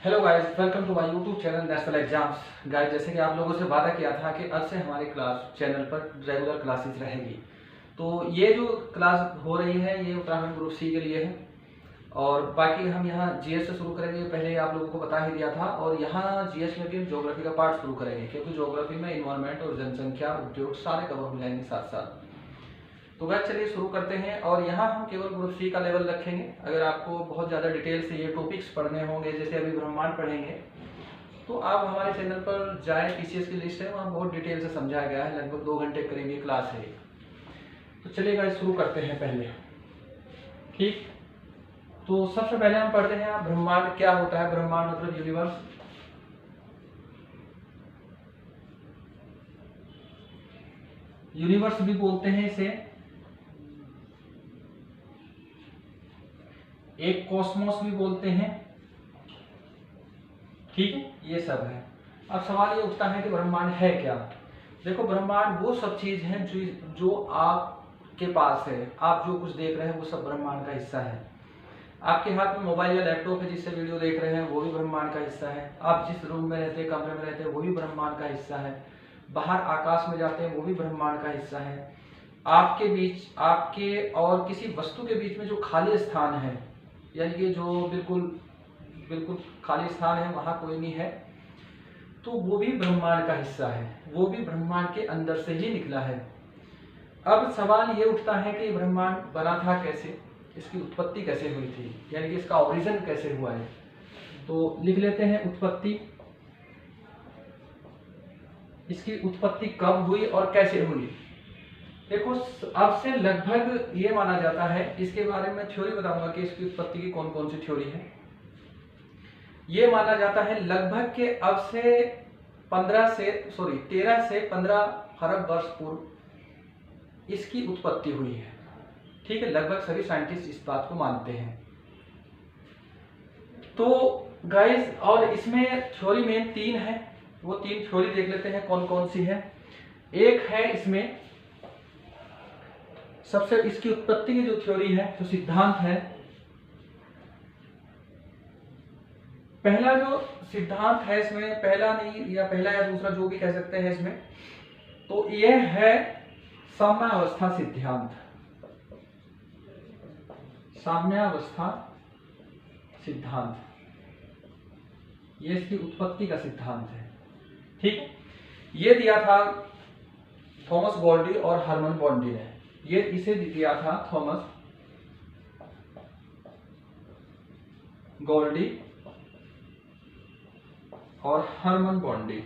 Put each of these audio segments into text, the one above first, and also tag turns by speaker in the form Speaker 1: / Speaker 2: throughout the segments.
Speaker 1: Hello guys, welcome to my YouTube channel national exams. Guys, जैसे कि आप लोगों से वादा किया था कि अब से हमारे क्लास चैनल पर रेगुलर क्लासेस रहेगी। तो ये जो क्लास हो रही है ये उत्तराखंड ग्रुप सी के लिए है और बाकी हम यहाँ जीएस से शुरू करेंगे। पहले आप लोगों को बता ही दिया था और यहाँ जीएस में भी हम ज्योग्राफी का पार्ट शुरू करेंगे क्योंकि ज्योग्राफी में इन्वायरमेंट और जनसंख्या उद्योग सारे कवर हो जाएंगे साथ साथ। तो गाइस चलिए शुरू करते हैं और यहाँ हम केवल ग्रुप सी का लेवल रखेंगे। अगर आपको बहुत ज़्यादा डिटेल से ये टॉपिक्स पढ़ने होंगे, जैसे अभी ब्रह्मांड पढ़ेंगे, तो आप हमारे चैनल पर जाएं, टीसीएस की लिस्ट है, वहाँ बहुत डिटेल से समझाया गया है। लगभग 2 घंटे करेंगे क्लास है। तो चलिए गाइस शुरू करते हैं पहले। ठीक, तो सबसे पहले हम पढ़ते हैं ब्रह्मांड क्या होता है। ब्रह्मांड मतलब यूनिवर्स। यूनिवर्स भी बोलते हैं इसे, एक कॉस्मोस भी बोलते हैं। ठीक है, ये सब है। अब सवाल ये उठता है कि ब्रह्मांड है क्या। देखो, ब्रह्मांड वो सब चीज है जो आपके पास है। आप जो कुछ देख रहे हैं वो सब ब्रह्मांड का हिस्सा है। आपके हाथ में मोबाइल या लैपटॉप है जिससे वीडियो देख रहे हैं, वो भी ब्रह्मांड का हिस्सा है। आप जिस रूम में रहते हैं, कमरे में रहते हैं, वो भी ब्रह्मांड का हिस्सा है। बाहर आकाश में जाते हैं, वो भी ब्रह्मांड का हिस्सा है। आपके बीच, आपके और किसी वस्तु के बीच में जो खाली स्थान है, यानी कि जो बिल्कुल बिल्कुल खाली स्थान है, वहां कोई नहीं है, तो वो भी ब्रह्मांड का हिस्सा है। वो भी ब्रह्मांड के अंदर से ही निकला है। अब सवाल ये उठता है कि ब्रह्मांड बना था कैसे, इसकी उत्पत्ति कैसे हुई थी, यानी कि इसका ओरिजिन कैसे हुआ है। तो लिख लेते हैं उत्पत्ति। इसकी उत्पत्ति कब हुई और कैसे हुई। देखो, अब से लगभग ये माना जाता है, इसके बारे में थ्योरी बताऊंगा कि इसकी उत्पत्ति की कौन कौन सी थ्योरी है। ये माना जाता है लगभग के अब से 13 से 15 खरब वर्ष पूर्व इसकी उत्पत्ति हुई है। ठीक है, लगभग सभी साइंटिस्ट इस बात को मानते हैं। तो गाइस, और इसमें थ्योरी में 3 है, वो 3 थ्योरी देख लेते हैं कौन कौन सी है। एक है इसमें सबसे, इसकी उत्पत्ति की जो थ्योरी है, जो सिद्धांत है, पहला जो सिद्धांत है इसमें, पहला नहीं या पहला या दूसरा जो भी कह सकते हैं इसमें, तो यह है साम्यावस्था सिद्धांत। साम्यावस्था सिद्धांत, ये इसकी उत्पत्ति का सिद्धांत है। ठीक है, ये दिया था थॉमस गॉल्डी और हरमन बॉन्डी ने। ये इसे दिया था थॉमस गॉल्डी और हरमन बॉन्डी,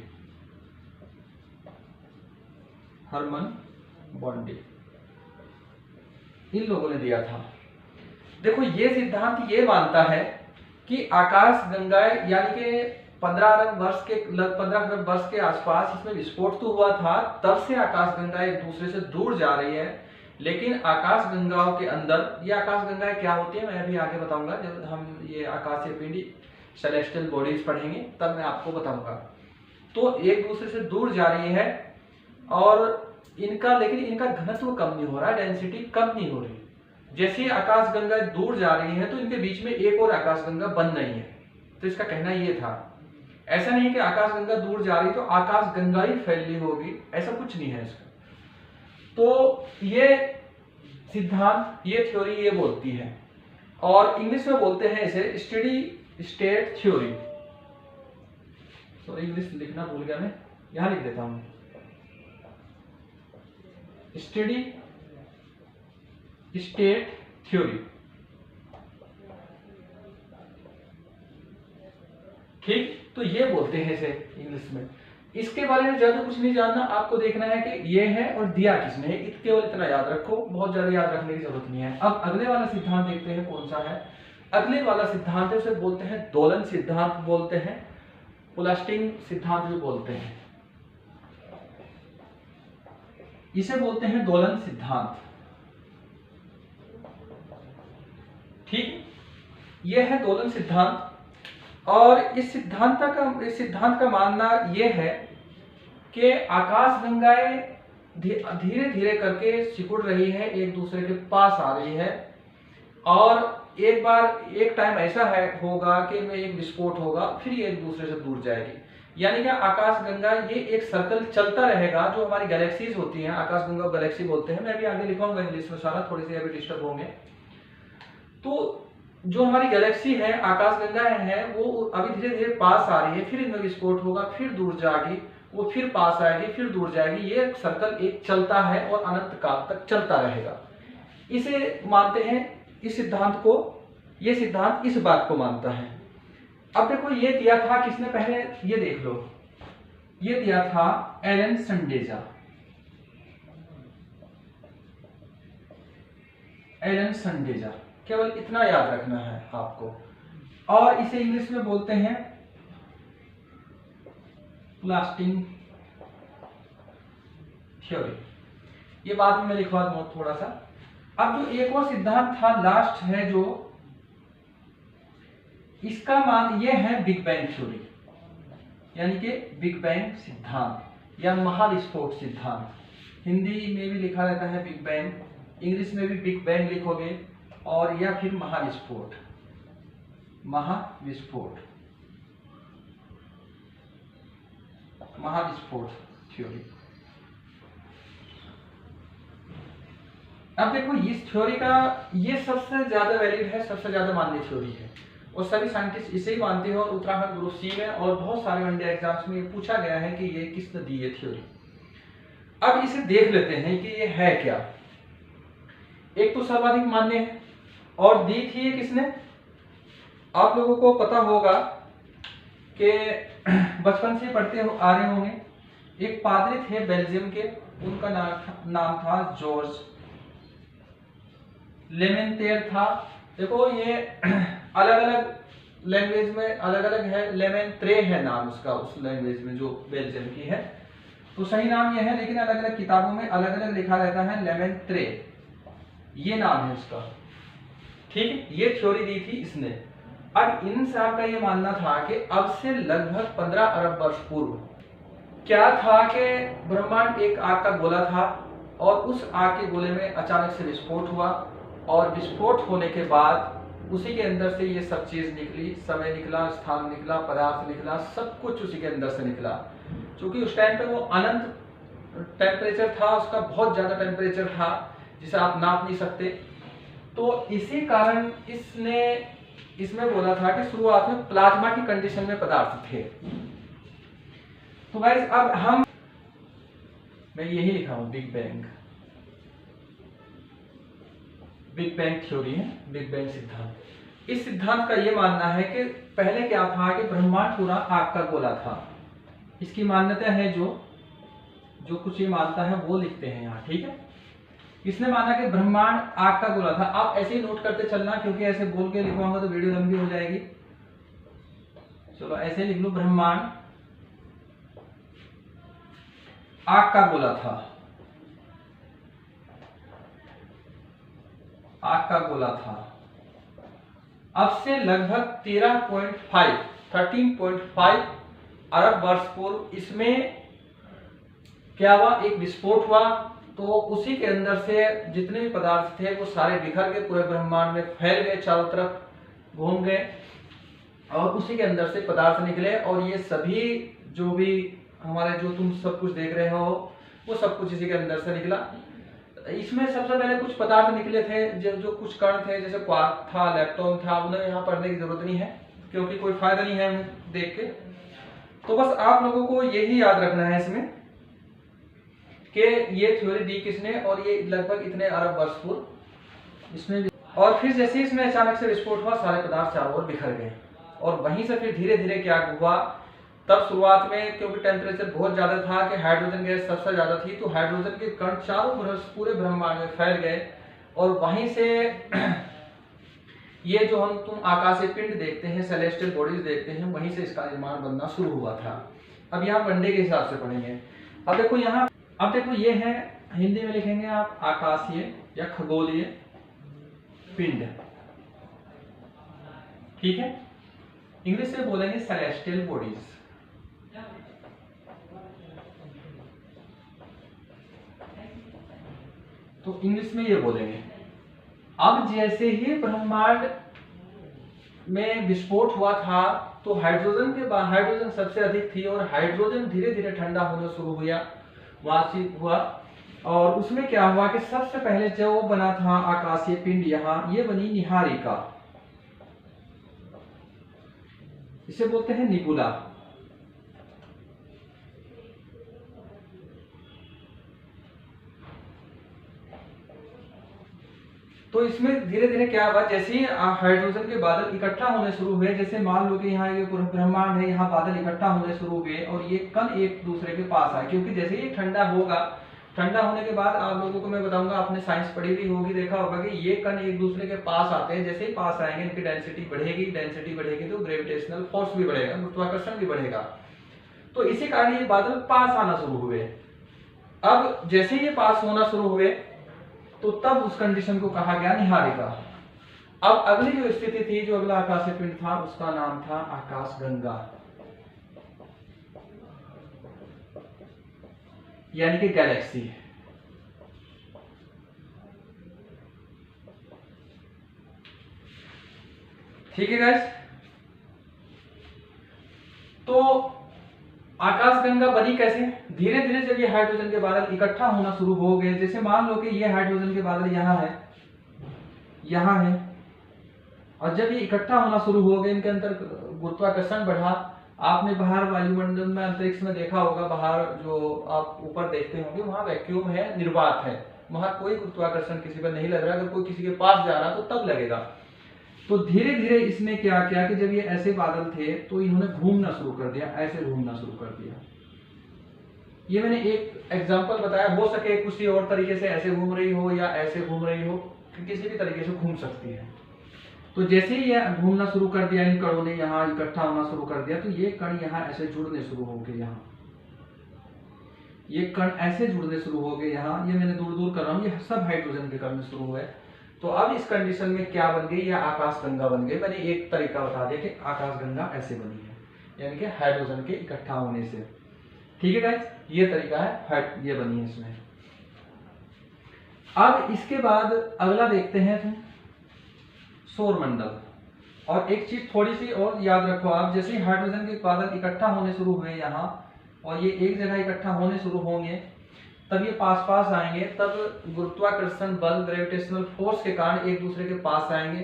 Speaker 1: इन लोगों ने दिया था। देखो, ये सिद्धांत ये मानता है कि आकाश गंगाएं, यानी कि 15 अरब वर्ष के आसपास इसमें विस्फोट तो हुआ था, तब से आकाश गंगाएं एक दूसरे से दूर जा रही है। लेकिन आकाश गंगाओं के अंदर, ये आकाश गंगाएं क्या होती है मैं अभी आगे बताऊंगा, जब हम ये आकाशीय पिंडी सेलेस्टियल बॉडीज पढ़ेंगे तब मैं आपको बताऊंगा। तो एक दूसरे से दूर जा रही है और लेकिन इनका घनत्व कम नहीं हो रहा, डेंसिटी कम नहीं हो रही। जैसे ही आकाश गंगा दूर जा रही है तो इनके बीच में एक और आकाश गंगा बन रही है। तो इसका कहना ये था, ऐसा नहीं कि आकाश गंगा दूर जा रही तो आकाश गंगा ही फैली होगी, ऐसा कुछ नहीं है इसका। तो ये सिद्धांत, ये थ्योरी ये बोलती है, और इंग्लिश में बोलते हैं इसे steady state theory. Sorry, English लिखना भूल गया मैं, यहां लिख देता हूं, स्टेडी स्टेट थ्योरी। ठीक, तो ये बोलते हैं इसे इंग्लिश में। इसके बारे में ज्यादा कुछ नहीं जानना, आपको देखना है कि ये है और दिया किसने है, केवल इतना याद रखो, बहुत ज्यादा याद रखने की जरूरत नहीं है। अब अगले वाला सिद्धांत देखते हैं कौन सा है। अगले वाला सिद्धांत है, उसे बोलते हैं दोलन सिद्धांत बोलते हैं, पुलास्टिंग सिद्धांत भी बोलते हैं, इसे बोलते हैं दोलन सिद्धांत। ठीक, यह है दोलन सिद्धांत। और इस सिद्धांत का मानना यह है कि आकाश गंगाएं धीरे धीरे करके सिकुड़ रही है, एक दूसरे के पास आ रही है, और एक बार एक टाइम ऐसा है होगा कि इनमें एक विस्फोट होगा, फिर ये एक दूसरे से दूर जाएगी। यानी कि आकाश गंगा ये एक सर्कल चलता रहेगा। जो हमारी गैलेक्सीज होती हैं, आकाश गंगा गैलेक्सी बोलते हैं, मैं भी आगे लिखूंगा इंग्लिश में सारा, थोड़ी सी अभी डिस्टर्ब होंगे। तो जो हमारी गैलेक्सी है, आकाश गंगा है, वो अभी धीरे धीरे पास आ रही है, फिर इनमें विस्फोट होगा, फिर दूर जाएगी, वो फिर पास आएगी, फिर दूर जाएगी। ये सर्कल एक चलता है और अनंत काल तक चलता रहेगा। इसे मानते हैं, इस सिद्धांत को, ये सिद्धांत इस बात को मानता है। अब देखो ये दिया था किसने, पहले ये देख लो, ये दिया था एलन संडेजा। एलन संडेजा, केवल इतना याद रखना है आपको। और इसे इंग्लिश में बोलते हैं प्लास्टिंग थ्योरी। ये बाद में मैं लिखवा दूंगा थोड़ा सा। अब जो एक और सिद्धांत था, लास्ट है जो, इसका मान ये है बिग बैंग थ्योरी, यानी कि बिग बैंग सिद्धांत या महाविस्फोट सिद्धांत। हिंदी में भी लिखा रहता है बिग बैंग, इंग्लिश में भी बिग बैंग लिखोगे, और या फिर महाविस्फोट, महाविस्फोट, महाविस्फोट थ्योरी। अब देखो इस थ्योरी का ये सबसे ज्यादा वैलिड है, सबसे ज्यादा मान्य थ्योरी है, और सभी साइंटिस्ट इसे ही मानते हैं। और उत्तराखंड ग्रुप सी में और बहुत सारे वनडे एग्जाम्स में पूछा गया है कि ये किसने दी है थ्योरी। अब इसे देख लेते हैं कि ये है क्या। एक तो सर्वाधिक मान्य है, और दी थी ये किसने, आप लोगों को पता होगा कि बचपन से पढ़ते आ रहे होंगे। एक पादरी थे बेल्जियम के, उनका नाम था जॉर्ज लेमेंतेर था। देखो ये अलग अलग लैंग्वेज में अलग अलग है, लेमेंत्रे है नाम उसका उस लैंग्वेज में जो बेल्जियम की है, तो सही नाम ये है, लेकिन अलग अलग किताबों में अलग अलग लिखा रहता है लेमेंत्रे, ये नाम है उसका। ठीक, ये थ्योरी दी थी इसने। अब इन साहब का ये मानना था कि अब से लगभग 15 अरब वर्ष पूर्व क्या था कि ब्रह्मांड एक आग का गोला था, और उस आग के गोले में अचानक से विस्फोट हुआ, और विस्फोट होने के बाद उसी के अंदर से ये सब चीज निकली, समय निकला, स्थान निकला, पदार्थ निकला, सब कुछ उसी के अंदर से निकला। क्योंकि उस टाइम पे वो अनंत टेम्परेचर था, उसका बहुत ज्यादा टेम्परेचर था जिसे आप नाप नहीं सकते। तो इसी कारण इसने इसमें बोला था कि शुरुआत में प्लाज्मा की कंडीशन में पदार्थ थे। तो गाइस अब मैं यही लिखा हूं big bang, big bang theory है, बिग बैंग सिद्धांत। इस सिद्धांत का यह मानना है कि पहले क्या था कि ब्रह्मांड पूरा आग का गोला था। इसकी मान्यता है, जो कुछ ये मानता है वो लिखते हैं यहाँ, ठीक है। इसने माना कि ब्रह्मांड आग का गोला था। आप ऐसे ही नोट करते चलना, क्योंकि ऐसे बोल के लिखवाऊंगा तो वीडियो लंबी हो जाएगी। चलो ऐसे लिख लो, ब्रह्मांड आग का गोला था, आग का गोला था। अब से लगभग 13.5 अरब वर्ष पूर्व इसमें क्या हुआ, एक विस्फोट हुआ। तो उसी के अंदर से जितने भी पदार्थ थे वो सारे बिखर के पूरे ब्रह्मांड में फैल गए, चारों तरफ घूम गए, और उसी के अंदर से पदार्थ निकले। और ये सभी जो भी हमारे जो तुम सब कुछ देख रहे हो वो सब कुछ इसी के अंदर से निकला। इसमें सबसे पहले कुछ पदार्थ निकले थे, जो कुछ कण थे, जैसे क्वार्क था, लेप्टॉन था, उन्हें यहाँ पढ़ने की जरूरत नहीं है क्योंकि कोई फायदा नहीं है देख के। तो बस आप लोगों को यही याद रखना है इसमें कि ये थ्योरी दी किसने, और ये लगभग इतने अरब वर्ष पूर्व इसमें भी। और फिर जैसे इसमें अचानक से विस्फोट हुआ, सारे पदार्थ चारों ओर बिखर गए, और वहीं से फिर धीरे धीरे क्या हुआ, तब शुरुआत में क्योंकि टेम्परेचर बहुत ज्यादा था कि हाइड्रोजन गैस सबसे ज्यादा थी, तो हाइड्रोजन के कण चारों पूरे ब्रह्मांड में फैल गए, और वहीं से ये जो तुम आकाशीय पिंड देखते हैं, सेलेस्टियल बॉडीज देखते हैं, वहीं से इसका निर्माण बनना शुरू हुआ था। अब यहाँ वनडे के हिसाब से पढ़ेंगे। अब देखो ये है, हिंदी में लिखेंगे आप आकाशीय या खगोलीय पिंड, ठीक है। इंग्लिश में बोलेंगे सेलेस्टियल बॉडीज। तो इंग्लिश में ये बोलेंगे। अब जैसे ही ब्रह्मांड में विस्फोट हुआ था तो हाइड्रोजन सबसे अधिक थी और हाइड्रोजन धीरे धीरे ठंडा होना शुरू हुआ। और उसमें क्या हुआ कि सबसे पहले जो बना था आकाशीय पिंड, यहाँ ये बनी निहारिका, इसे बोलते हैं निबुला। तो इसमें धीरे धीरे क्या हुआ, जैसे ही हाइड्रोजन के बादल इकट्ठा होने शुरू हुए, जैसे मान लो कि यहाँ ये पूरा ब्रह्मांड है, यहाँ बादल इकट्ठा होने शुरू हुए और ये कण एक दूसरे के पास आए, क्योंकि जैसे ही ठंडा होगा, ठंडा होने के बाद आप लोगों को मैं बताऊंगा, आपने साइंस पढ़ी भी होगी, देखा होगा कि ये कण एक दूसरे के पास आते हैं। जैसे ही पास आएंगे इनकी डेंसिटी बढ़ेगी तो ग्रेविटेशनल फोर्स भी बढ़ेगा, गुरुत्वाकर्षण भी बढ़ेगा। तो इसी कारण ये बादल पास आना शुरू हुए। अब जैसे ये पास होना शुरू हुए तो तब उस कंडीशन को कहा गया निहारिका। अब अगली जो स्थिति थी, जो अगला आकाशीय पिंड था, उसका नाम था आकाशगंगा, यानी कि गैलेक्सी। ठीक है गाइस, तो आकाशगंगा बनी कैसे? धीरे धीरे जब ये हाइड्रोजन के बादल इकट्ठा होना शुरू हो गए, जैसे मान लो कि ये हाइड्रोजन के बादल यहाँ है, और जब ये इकट्ठा होना शुरू हो गए, इनके अंदर गुरुत्वाकर्षण बढ़ा। आपने बाहर वायुमंडल में, अंतरिक्ष में देखा होगा, बाहर जो आप ऊपर देखते होंगे वहां वैक्यूम है, निर्वात है, वहां कोई गुरुत्वाकर्षण किसी पर नहीं लग रहा। अगर कोई किसी के पास जा रहा तो तब लगेगा। तो धीरे धीरे इसने क्या किया कि जब ये ऐसे बादल थे तो इन्होंने घूमना शुरू कर दिया, ऐसे घूमना शुरू कर दिया। ये मैंने एक एग्जांपल बताया, हो सके किसी और तरीके से ऐसे घूम रही हो या ऐसे घूम रही हो, किसी भी तरीके से घूम सकती है। तो जैसे ही यह घूमना शुरू कर दिया, इन कणों ने यहाँ इकट्ठा होना शुरू कर दिया, तो ये कण यहाँ ऐसे जुड़ने शुरू हो गए, यहाँ ये कण ऐसे जुड़ने शुरू हो गए। यहाँ ये मैंने दूर दूर कर रहा हूँ, ये सब हाइड्रोजन के कण शुरू हुए। तो अब इस कंडीशन में क्या बन गई, या आकाशगंगा बन गई। मैंने एक तरीका बता दिया कि आकाशगंगा ऐसे बनी है, यानी कि हाइड्रोजन के इकट्ठा होने से। ठीक है गाइस, ये तरीका है, ये बनी है इसमें। अब इसके बाद अगला देखते हैं सौरमंडल। और एक चीज थोड़ी सी और याद रखो आप, जैसे हाइड्रोजन के बादल इकट्ठा होने शुरू हुए यहाँ, और ये एक जगह इकट्ठा होने शुरू होंगे, तब ये पास पास आएंगे, तब गुरुत्वाकर्षण बल, ग्रेविटेशनल फोर्स के कारण एक दूसरे के पास आएंगे,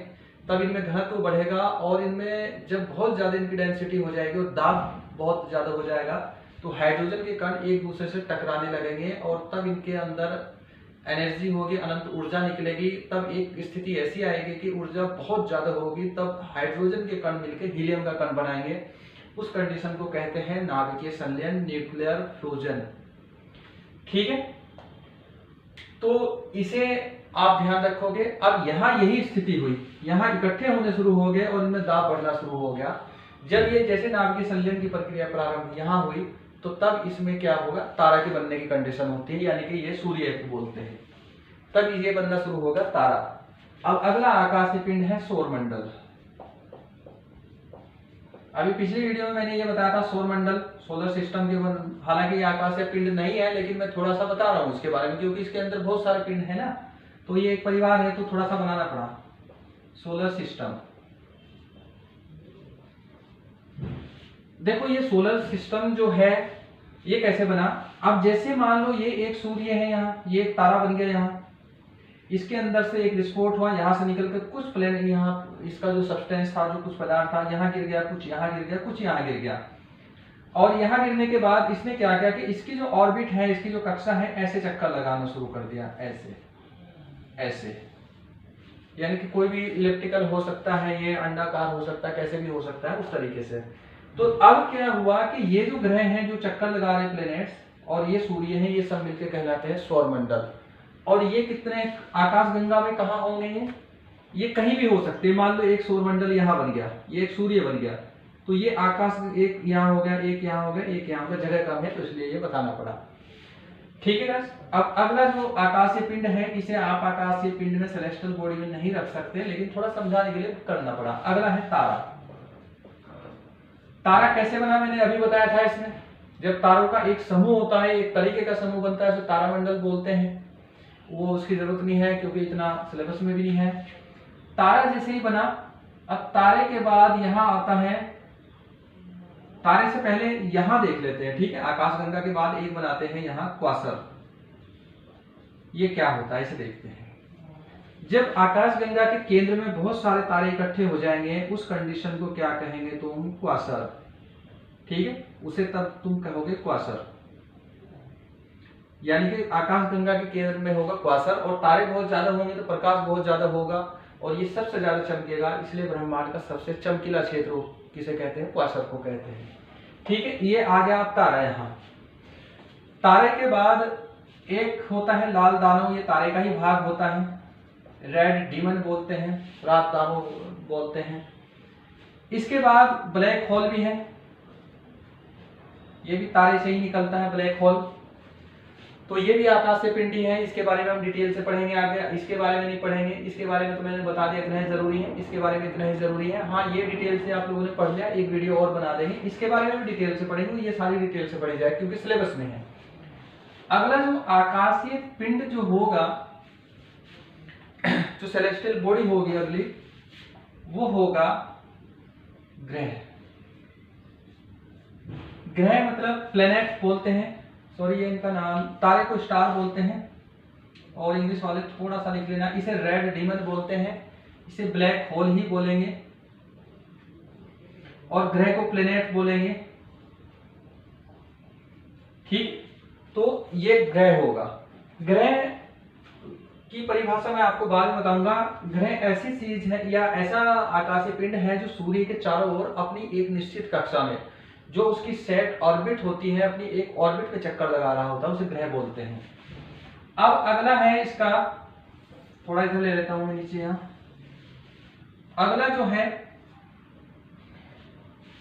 Speaker 1: तब इनमें घनत्व बढ़ेगा, और इनमें जब बहुत ज्यादा इनकी डेंसिटी हो जाएगी और दाब बहुत ज्यादा हो जाएगा, तो हाइड्रोजन के कण एक दूसरे से टकराने लगेंगे, और तब इनके अंदर एनर्जी होगी, अनंत ऊर्जा निकलेगी। तब एक स्थिति ऐसी आएगी कि ऊर्जा बहुत ज्यादा होगी, तब हाइड्रोजन के कण मिलकर हीलियम का कण बनाएंगे। उस कंडीशन को कहते हैं नाभिकीय संलयन, न्यूक्लियर फ्यूजन। ठीक है, तो इसे आप ध्यान रखोगे। अब यहाँ यही स्थिति हुई, यहाँ इकट्ठे होने शुरू हो गए और इनमें दाब बढ़ना शुरू हो गया। जब ये जैसे नाभिकीय संलयन की प्रक्रिया प्रारंभ यहाँ हुई, तो तब इसमें क्या होगा, तारा के बनने की कंडीशन होती है, यानी कि ये सूर्य को बोलते हैं, तब ये बनना शुरू होगा तारा। अब अगला आकाशीय पिंड है सौरमंडल। अभी पिछली वीडियो में मैंने ये बताया था सौरमंडल, सोलर सिस्टम के, हालांकि ये आकाशीय पिंड नहीं है, लेकिन मैं थोड़ा सा बता रहा हूँ इसके बारे में, क्योंकि इसके अंदर बहुत सारे पिंड है ना, तो ये एक परिवार है, तो थोड़ा सा बनाना पड़ा। सोलर सिस्टम, देखो ये सोलर सिस्टम जो है ये कैसे बना। अब जैसे मान लो ये एक सूर्य है, यहाँ ये एक तारा बन गया, यहाँ इसके अंदर से एक विस्फोट हुआ, यहाँ से निकल कर कुछ प्लेन, यहाँ इसका जो सब्सटेंस था, जो कुछ पदार्थ था, यहाँ गिर गया, कुछ यहाँ गिर गया, कुछ यहाँ गिर गया। और यहाँ गिरने के बाद इसने क्या किया कि इसकी जो ऑर्बिट है, इसकी जो कक्षा है, ऐसे चक्कर लगाना शुरू कर दिया, ऐसे ऐसे, यानी कि कोई भी इलेक्ट्रिकल हो सकता है, ये अंडाकार हो सकता है, कैसे भी हो सकता है, उस तरीके से। तो अब क्या हुआ कि ये जो ग्रह हैं जो चक्कर लगा रहे प्लैनेट्स, और ये सूर्य है, ये सब मिलकर कहलाते हैं सौरमंडल। और ये कितने आकाशगंगा में कहाँ होंगे, ये कहीं भी हो सकते हैं। मान लो एक सौरमंडल यहाँ बन गया, ये एक सूर्य बन गया, तो ये आकाश एक यहाँ हो गया, एक यहाँ हो गया, एक यहाँ हो गया, जगह कम है तो इसलिए ये बताना पड़ा। ठीक है गाइस, अब अगला जो आकाशीय पिंड है, इसे आप आकाशीय पिंड में सेलेस्टियल बॉडी में नहीं रख सकते, लेकिन थोड़ा समझाने के लिए करना पड़ा। अगला है तारा। तारा कैसे बना मैंने अभी बताया था। इसमें जब तारों का एक समूह होता है, एक तरीके का समूह बनता है, जो तारामंडल बोलते हैं, वो उसकी जरूरत नहीं है क्योंकि इतना सिलेबस में भी नहीं है। तारा जैसे ही बना अब तारे के बाद यहां आता है, तारे से पहले यहां देख लेते हैं, ठीक है। आकाशगंगा के बाद एक बनाते हैं यहां क्वासर। ये क्या होता है इसे देखते हैं। जब आकाशगंगा के केंद्र में बहुत सारे तारे इकट्ठे हो जाएंगे, उस कंडीशन को क्या कहेंगे तुम? क्वासर, ठीक है। उसे तब तुम कहोगे क्वासर, यानी कि आकाशगंगा के केंद्र में होगा क्वासर, और तारे बहुत ज्यादा होंगे तो प्रकाश बहुत ज्यादा होगा, और ये सबसे ज्यादा चमकेगा, इसलिए ब्रह्मांड का सबसे चमकीला क्षेत्र किसे कहते हैं? क्वासर को कहते हैं, ठीक है। ये आ गया अब तारा। यहाँ तारे के बाद एक होता है लाल दानव, ये तारे का ही भाग होता है, रेड डीमन बोलते हैं, रात दानव बोलते हैं। इसके बाद ब्लैक होल भी है, ये भी तारे से ही निकलता है ब्लैक होल। तो ये भी आकाशीय पिंडी है, इसके बारे में हम डिटेल से पढ़ेंगे आगे। इसके बारे में नहीं पढ़ेंगे, इसके बारे में तो मैंने बता दिया इतना ही जरूरी है, इसके बारे में इतना ही जरूरी है। हाँ, ये डिटेल से आप लोगों ने पढ़ लिया, एक वीडियो और बना देंगे, इसके बारे में भी डिटेल से पढ़ेंगे, ये सारी डिटेल से पढ़ी जाए क्योंकि सिलेबस में है। अगला जो आकाशीय पिंड जो होगा, जो सेलेस्टियल बॉडी होगी अगली, वो होगा ग्रह। ग्रह मतलब प्लेनेट बोलते हैं, सॉरी ये इनका नाम, तारे को स्टार बोलते हैं, और इंग्लिश वाले थोड़ा सा लिख लेना, इसे रेड डीमन बोलते हैं, इसे ब्लैक होल ही बोलेंगे, और ग्रह को प्लेनेट बोलेंगे, ठीक। तो ये ग्रह होगा। ग्रह की परिभाषा मैं आपको बाद में बताऊंगा। ग्रह ऐसी चीज है या ऐसा आकाशीय पिंड है जो सूर्य के चारों ओर अपनी एक निश्चित कक्षा में, जो उसकी सेट ऑर्बिट होती है, अपनी एक ऑर्बिट पे चक्कर लगा रहा होता है, उसे ग्रह बोलते हैं। अब अगला है इसका, थोड़ा इधर ले लेता हूं मैं नीचे यहां। अगला जो है,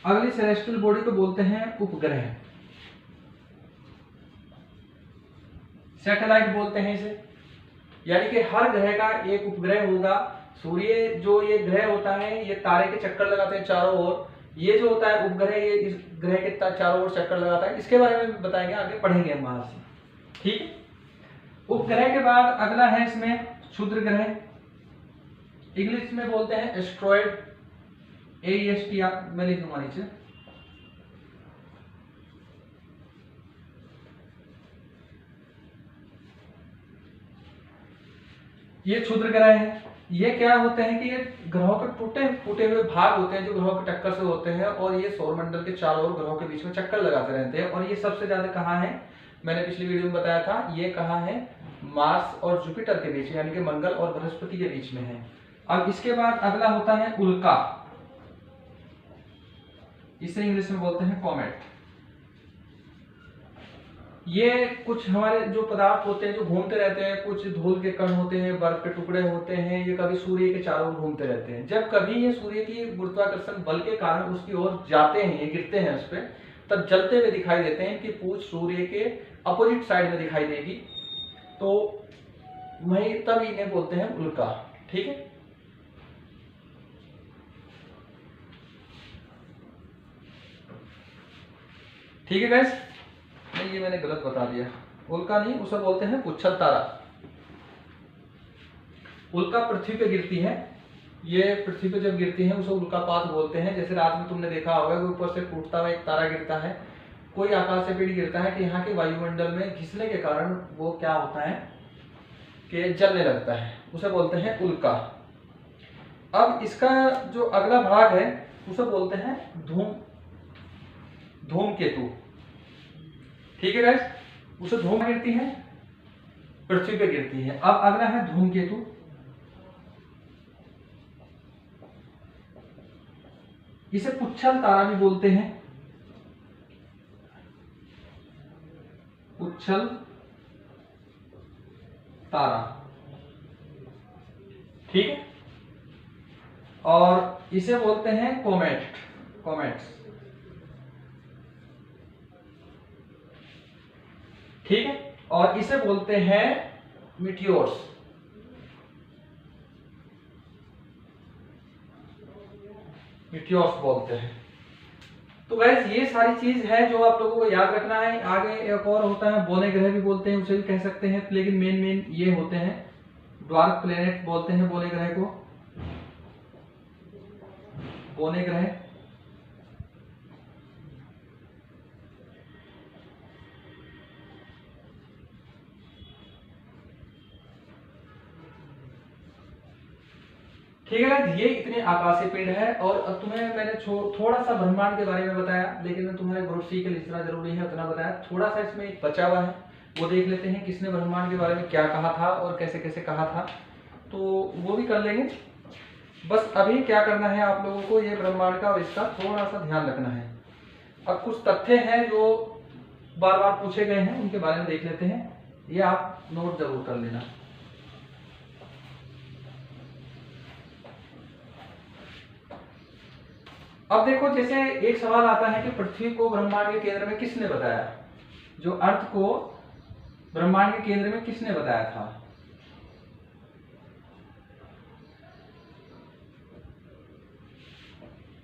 Speaker 1: अगली सेलेस्टियल बॉडी को बोलते हैं उपग्रह, सैटेलाइट बोलते हैं इसे, यानी कि हर ग्रह का एक उपग्रह होगा। सूर्य जो ये ग्रह होता है, ये तारे के चक्कर लगाते हैं चारों ओर, ये जो होता है उपग्रह, ये इस ग्रह के चारों ओर चक्कर लगाता है। इसके बारे में बताएंगे, आगे पढ़ेंगे हम वहां से, ठीक है। उपग्रह के बाद अगला है इसमें क्षुद्र ग्रह, इंग्लिश में बोलते हैं एस्ट्रॉयड, AEST मैं लिख दूंगा नीचे। ये क्षुद्र ग्रह है। ये क्या होते हैं कि ये ग्रहों के टूटे फूटे हुए भाग होते हैं जो ग्रहों की टक्कर से होते हैं, और ये सौरमंडल के चारों ओर ग्रहों के बीच में चक्कर लगाते रहते हैं। और ये सबसे ज्यादा कहाँ है, मैंने पिछली वीडियो में बताया था, ये कहाँ है? मार्स और जुपिटर के बीच, यानी कि मंगल और बृहस्पति के बीच में है। अब इसके बाद अगला होता है उल्का, इसे इंग्लिश में बोलते हैं कॉमेट। ये कुछ हमारे जो पदार्थ होते हैं जो घूमते रहते हैं, कुछ धूल के कण होते हैं, बर्फ के टुकड़े होते हैं, ये कभी सूर्य के चारों ओर घूमते रहते हैं। जब कभी ये सूर्य की गुरुत्वाकर्षण बल के कारण उसकी ओर जाते हैं, ये गिरते हैं उस पर, तब जलते हुए दिखाई देते हैं। इनकी पूंछ सूर्य के अपोजिट साइड में दिखाई देगी, तो वही तब इन्हें बोलते हैं उल्का, ठीक है। ठीक है गाइस, नहीं ये मैंने गलत बता दिया, उल्का नहीं, उसे बोलते हैं पुच्छल तारा। उल्का पृथ्वी पे गिरती है, ये पृथ्वी पे जब गिरती है उसे उल्कापात बोलते हैं। जैसे रात में तुमने देखा होगा कि ऊपर से टूटता हुआ एक तारा गिरता है, कोई आकाश से पिंड गिरता है, कि यहाँ के वायुमंडल में घिसने के कारण वो क्या होता है कि जलने लगता है, उसे बोलते हैं उल्का। अब इसका जो अगला भाग है उसे बोलते हैं धूमकेतु, ठीक है गाइस। उसे धूम गिरती है, पृथ्वी पे गिरती है। अब अगला है धूमकेतु, इसे पुच्छल तारा भी बोलते हैं, पुच्छल तारा, ठीक है। और इसे बोलते हैं कॉमेट्स, ठीक है। और इसे बोलते हैं मीटियोर्स, बोलते हैं। तो गैस ये सारी चीज है जो आप लोगों को याद रखना है। आगे एक और होता है बोने ग्रह भी बोलते हैं, उसे भी कह सकते हैं, लेकिन मेन ये होते हैं, ड्वार्फ प्लेनेट बोलते हैं बोने ग्रह को। कोने ग्रह, ठीक है। ये इतने आकाशीय पिंड है। और अब तुम्हें मैंने थोड़ा सा ब्रह्मांड के बारे में बताया, लेकिन तुम्हारे ग्रुप सी के लिए जितना जरूरी है उतना बताया। थोड़ा सा इसमें एक बचा हुआ है, वो देख लेते हैं किसने ब्रह्मांड के बारे में क्या कहा था और कैसे कैसे कहा था, तो वो भी कर लेंगे। बस अभी क्या करना है आप लोगों को, ये ब्रह्मांड का और इसका थोड़ा सा ध्यान रखना है। अब कुछ तथ्य हैं जो बार बार पूछे गए हैं, उनके बारे में देख लेते हैं, ये आप नोट जरूर कर लेना। अब देखो, जैसे एक सवाल आता है कि पृथ्वी को ब्रह्मांड के केंद्र में किसने बताया, जो अर्थ को ब्रह्मांड के केंद्र में किसने बताया था?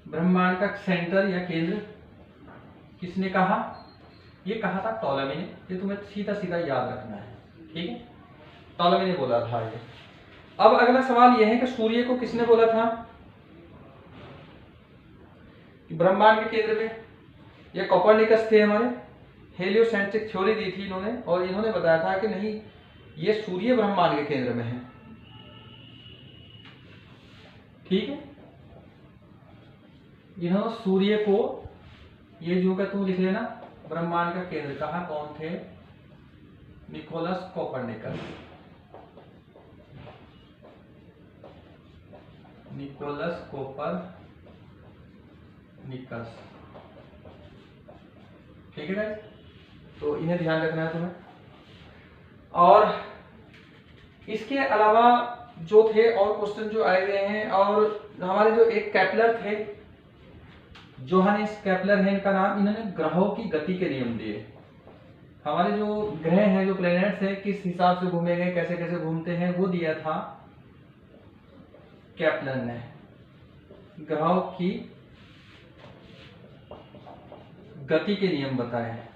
Speaker 1: ब्रह्मांड का सेंटर या केंद्र किसने कहा? ये कहा था टॉलमी ने। ये तुम्हें सीधा सीधा याद रखना है, ठीक है, टॉलमी ने बोला था ये। अब अगला सवाल यह है कि सूर्य को किसने बोला था ब्रह्मांड के केंद्र में? ये कोपरनिकस थे हमारे, हेलियोसेंट्रिक थ्योरी दी थी इन्होंने, और इन्होंने बताया था कि नहीं, ये सूर्य ब्रह्मांड के केंद्र में है, ठीक है। इन्होंने सूर्य को, ये जो का तू लिख लेना, ब्रह्मांड का केंद्र कहा। कौन थे? Nicholas Copernicus. निकोलस कोपरनिकस, ठीक है गाइस, तो इन्हें ध्यान रखना है तुम्हें। और इसके अलावा जो थे और क्वेश्चन जो आए हुए हैं, और हमारे जो एक केपलर थे, जोहानिस केपलर है इनका नाम, इन्होंने ग्रहों की गति के नियम दिए। हमारे जो ग्रह हैं, जो प्लैनेट्स हैं, किस हिसाब से घूमेंगे, कैसे कैसे घूमते हैं, वो दिया था केपलर ने। ग्रहों की गति के नियम बताए हैं।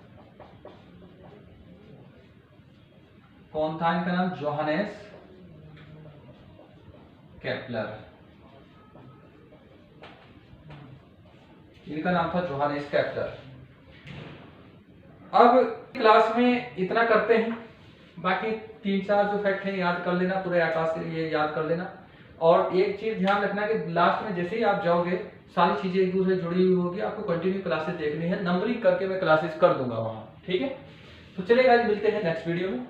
Speaker 1: कौन था इनका नाम? जोहानेस केपलर, इनका नाम था जोहानेस केपलर। अब क्लास में इतना करते हैं, बाकी 3-4 जो फैक्ट है याद कर लेना, पूरे आकाश के लिए याद कर लेना। और एक चीज ध्यान रखना कि लास्ट में जैसे ही आप जाओगे, सारी चीजें एक दूसरे से जुड़ी हुई होगी, आपको कंटिन्यू क्लासेस देखनी है, नंबरिंग करके मैं क्लासेस कर दूंगा वहां, ठीक है। तो चलिए गाइस, मिलते हैं नेक्स्ट वीडियो में।